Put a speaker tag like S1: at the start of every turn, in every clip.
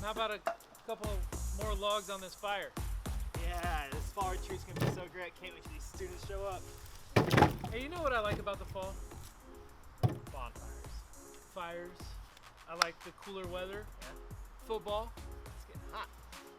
S1: how about a couple more logs on this fire?
S2: Yeah, this fall retreat's gonna be so great. Can't wait till these students show up.
S1: Hey, you know what I like about the fall?
S2: Bonfires.
S1: Fires. I like the cooler weather.
S2: Yeah.
S1: Football.
S2: It's getting hot.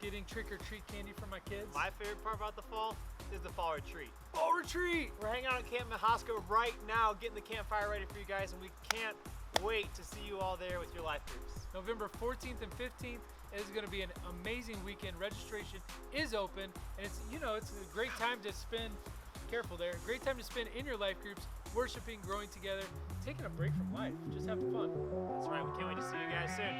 S1: Getting trick-or-treat candy for my kids.
S2: My favorite part about the fall is the fall retreat.
S1: fall retreat!
S2: We're hanging out at Camp Mahosco right now, getting the campfire ready for you guys, and we can't wait to see you all there with your life groups.
S1: November 14th and 15th. It is going to be an amazing weekend. Registration is open, and it's a great time to spend. Careful there. Great time to spend in your life groups, worshiping, growing together, taking a break from life, just having fun.
S2: That's right. We can't wait to see you guys soon.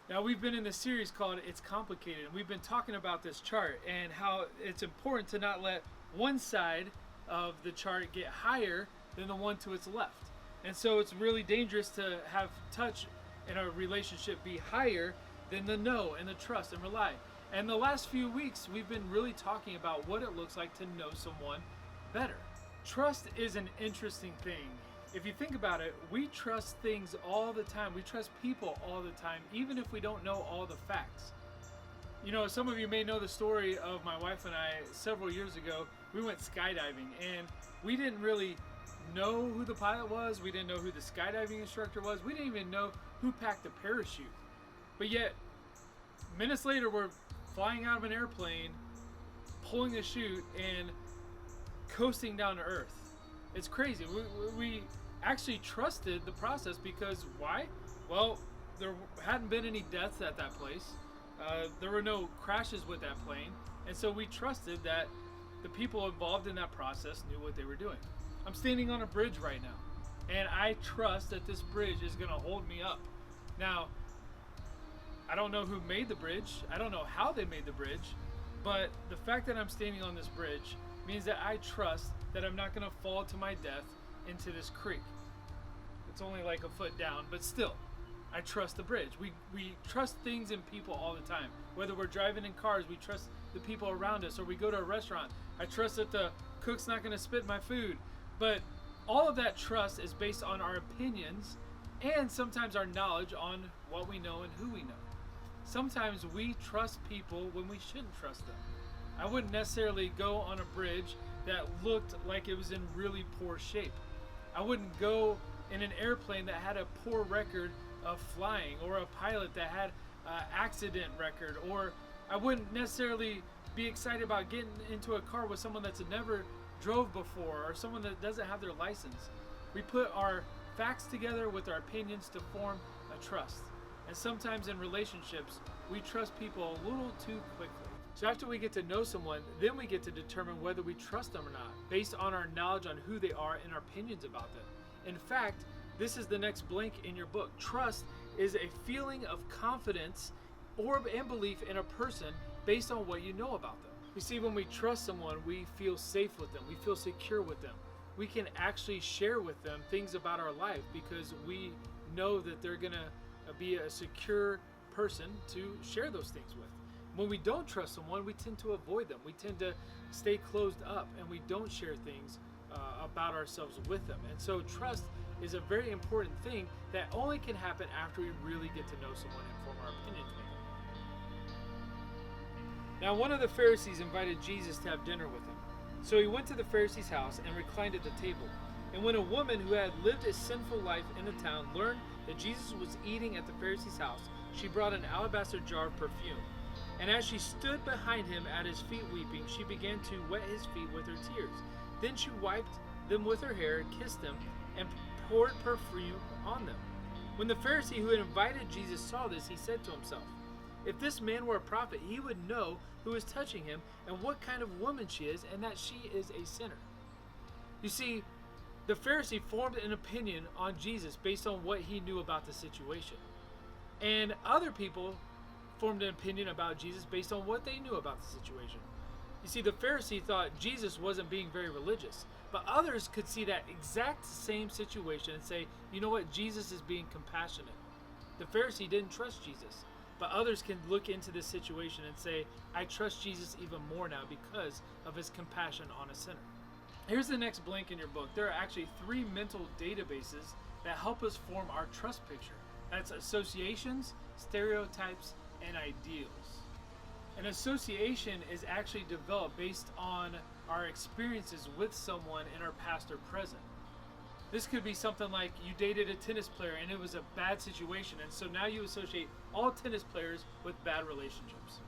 S1: Now, we've been in this series called It's Complicated, and we've been talking about this chart and how it's important to not let one side of the chart get higher than the one to its left. And so it's really dangerous to have touch in a relationship be higher than the know and the trust and rely. And the last few weeks, we've been really talking about what it looks like to know someone better. Trust is an interesting thing. If you think about it, we trust things all the time. We trust people all the time, even if we don't know all the facts. You know, some of you may know the story of my wife and I. Several years ago, we went skydiving, and we didn't really know who the pilot was. We didn't know who the skydiving instructor was. We didn't even know who packed the parachute. But yet, minutes later, we're flying out of an airplane, pulling a chute, and coasting down to Earth. It's crazy. We actually trusted the process because why? Well, there hadn't been any deaths at that place. There were no crashes with that plane. And so we trusted that the people involved in that process knew what they were doing. I'm standing on a bridge right now, and I trust that this bridge is going to hold me up. Now, I don't know who made the bridge. I don't know how they made the bridge. But the fact that I'm standing on this bridge means that I trust that I'm not going to fall to my death into this creek. It's only like a foot down, but still, I trust the bridge. We trust things and people all the time. Whether we're driving in cars, we trust the people around us, or we go to a restaurant. I trust that the cook's not going to spit my food. But all of that trust is based on our opinions and sometimes our knowledge on what we know and who we know. Sometimes we trust people when we shouldn't trust them. I wouldn't necessarily go on a bridge that looked like it was in really poor shape. I wouldn't go in an airplane that had a poor record of flying, or a pilot that had an accident record, or I wouldn't necessarily be excited about getting into a car with someone that's never drove before, or someone that doesn't have their license. We put our facts together with our opinions to form a trust. And sometimes in relationships, we trust people a little too quickly. So after we get to know someone, then we get to determine whether we trust them or not, based on our knowledge on who they are and our opinions about them. In fact, this is the next blank in your book. Trust is a feeling of confidence and belief in a person based on what you know about them. You see, when we trust someone, we feel safe with them. We feel secure with them. We can actually share with them things about our life because we know that they're going to be a secure person to share those things with. When we don't trust someone, we tend to avoid them. We tend to stay closed up, and we don't share things about ourselves with them. And so trust is a very important thing that only can happen after we really get to know someone and form our opinions with them. Now, one of the Pharisees invited Jesus to have dinner with him. So he went to the Pharisee's house and reclined at the table. And when a woman who had lived a sinful life in the town learned that Jesus was eating at the Pharisee's house, she brought an alabaster jar of perfume. And as she stood behind him at his feet weeping, she began to wet his feet with her tears. Then she wiped them with her hair, kissed them, and poured perfume on them. When the Pharisee who had invited Jesus saw this, he said to himself, If this man were a prophet, he would know who is touching him and what kind of woman she is, and that she is a sinner. You see, the Pharisee formed an opinion on Jesus based on what he knew about the situation. And other people formed an opinion about Jesus based on what they knew about the situation. You see, the Pharisee thought Jesus wasn't being very religious, but others could see that exact same situation and say, you know what, Jesus is being compassionate. The Pharisee didn't trust Jesus, but others can look into this situation and say, I trust Jesus even more now because of his compassion on a sinner. Here's the next blank in your book. There are actually 3 mental databases that help us form our trust picture. That's associations, stereotypes, and ideals. An association is actually developed based on our experiences with someone in our past or present. This could be something like you dated a tennis player and it was a bad situation, and so now you associate all tennis players with bad relationships.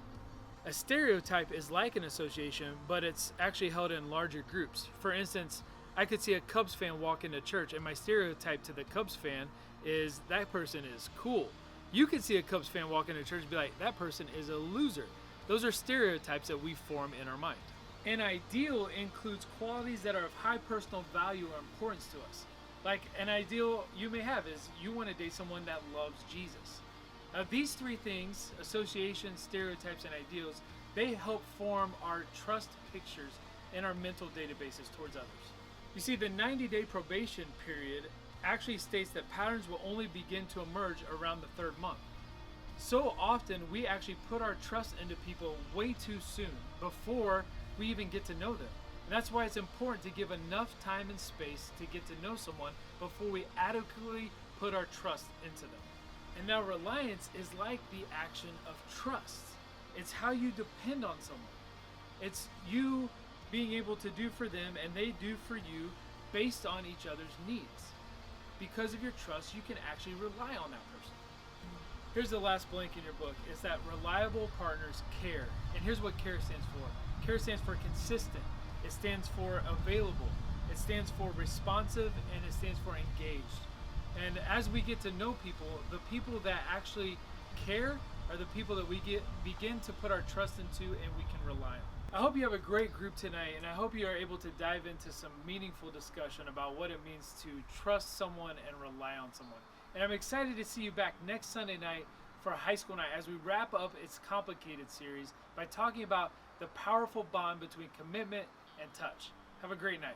S1: A stereotype is like an association, but it's actually held in larger groups. For instance, I could see a Cubs fan walk into church, and my stereotype to the Cubs fan is that person is cool. You could see a Cubs fan walk into church and be like, that person is a loser. Those are stereotypes that we form in our mind. An ideal includes qualities that are of high personal value or importance to us. Like an ideal you may have is you want to date someone that loves Jesus. Now these 3 things, associations, stereotypes, and ideals, they help form our trust pictures in our mental databases towards others. You see, the 90-day probation period actually states that patterns will only begin to emerge around the 3rd month. So often we actually put our trust into people way too soon, before we even get to know them. And that's why it's important to give enough time and space to get to know someone before we adequately put our trust into them. And now reliance is like the action of trust. It's how you depend on someone. It's you being able to do for them and they do for you based on each other's needs. Because of your trust, you can actually rely on that person. Here's the last blank in your book. It's that reliable partners care. And here's what CARE stands for. CARE stands for consistent. It stands for available. It stands for responsive, and it stands for engaged. And as we get to know people, the people that actually care are the people that we begin to put our trust into and we can rely on. I hope you have a great group tonight, and I hope you are able to dive into some meaningful discussion about what it means to trust someone and rely on someone. And I'm excited to see you back next Sunday night for High School Night as we wrap up its Complicated series by talking about the powerful bond between commitment and touch. Have a great night.